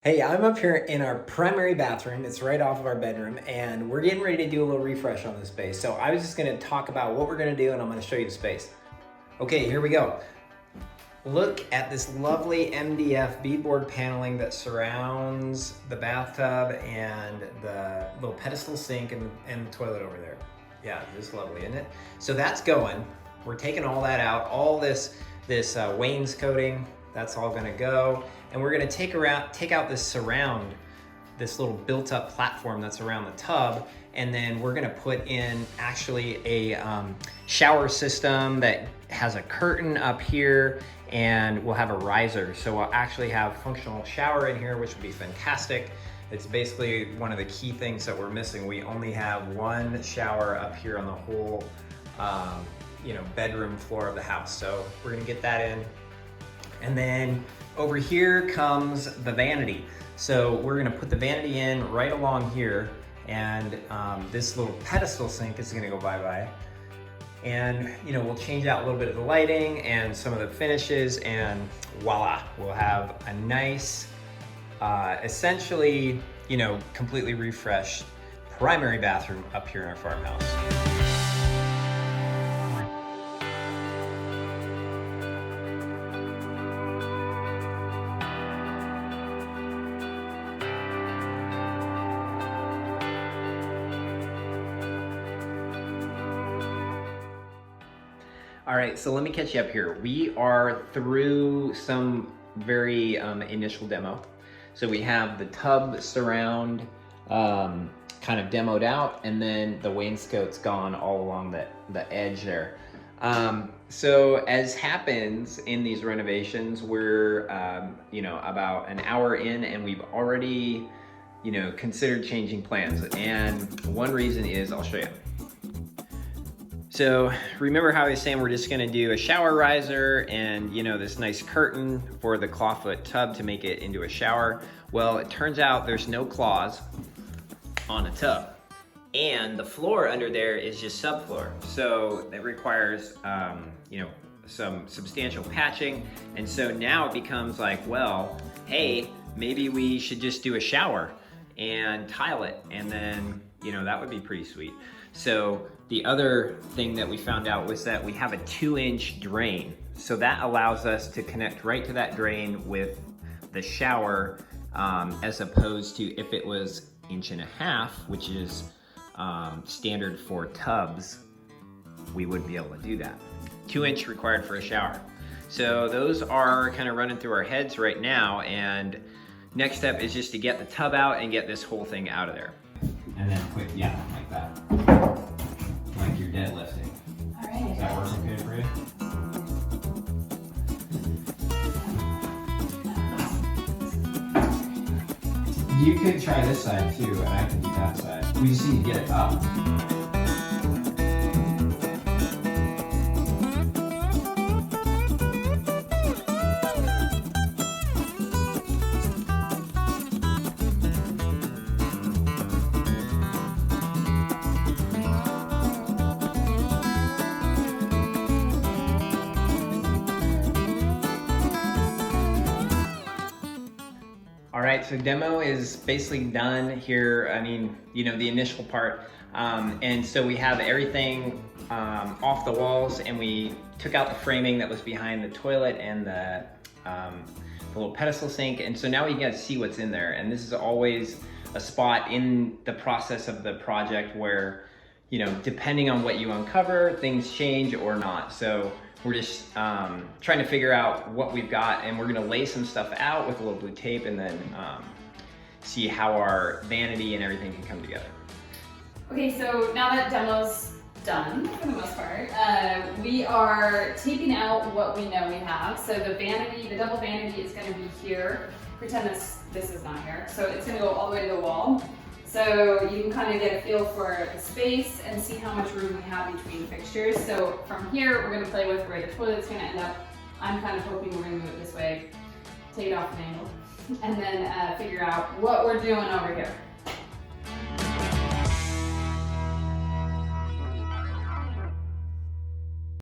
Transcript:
Hey, I'm up here in our primary bathroom. It's right off of our bedroom, and we're getting ready to do a little refresh on the space. So I was just gonna talk about what we're gonna do, and I'm gonna show you the space. Okay, here we go. Look at this lovely MDF beadboard paneling that surrounds the bathtub and the little pedestal sink and the toilet over there. Yeah, just lovely, isn't it? So that's going. We're taking all that out. All this wainscoting, that's all gonna go. And we're gonna take out this surround, this little built up platform that's around the tub, and then we're gonna put in actually a shower system that has a curtain up here, and we'll have a riser. So we'll actually have functional shower in here, which will be fantastic. It's basically one of the key things that we're missing. We only have one shower up here on the whole bedroom floor of the house. So we're gonna get that in. And then over here comes the vanity. So we're gonna put the vanity in right along here, and this little pedestal sink is gonna go bye-bye. And we'll change out a little bit of the lighting and some of the finishes, and voila, we'll have a nice, essentially, completely refreshed primary bathroom up here in our farmhouse. All right, so let me catch you up here. We are through some very initial demo. So we have the tub surround kind of demoed out, and then the wainscot's gone all along the edge there. So as happens in these renovations, we're about an hour in, and we've already considered changing plans. And one reason is, I'll show you. So remember how I was saying we're just gonna do a shower riser and this nice curtain for the clawfoot tub to make it into a shower? Well, it turns out there's no claws on a tub, and the floor under there is just subfloor. So that requires some substantial patching. And so now it becomes like, well, hey, maybe we should just do a shower and tile it, and then that would be pretty sweet. So the other thing that we found out was that we have a 2-inch drain. So that allows us to connect right to that drain with the shower, as opposed to if it was 1.5 inches, which is standard for tubs, we wouldn't be able to do that. 2-inch required for a shower. So those are kind of running through our heads right now, and next step is just to get the tub out and get this whole thing out of there. And then put, like that. Like you're deadlifting. All right. Does that work okay for you? You could try this side too, and I can do that side. We just need to get it up. All right, so demo is basically done here. I mean, the initial part. And so we have everything off the walls, and we took out the framing that was behind the toilet and the little pedestal sink. And so now we get to see what's in there. And this is always a spot in the process of the project where, depending on what you uncover, things change or not. So we're just trying to figure out what we've got, and we're gonna lay some stuff out with a little blue tape, and then see how our vanity and everything can come together. Okay, so now that demo's done for the most part, we are taping out what we know we have. So the vanity, the double vanity, is gonna be here. Pretend this is not here. So it's gonna go all the way to the wall. So you can kind of get a feel for the space and see how much room we have between fixtures. So from here, we're gonna play with where the toilet's gonna end up. I'm kind of hoping we're gonna move it this way, take it off an angle, and then figure out what we're doing over here.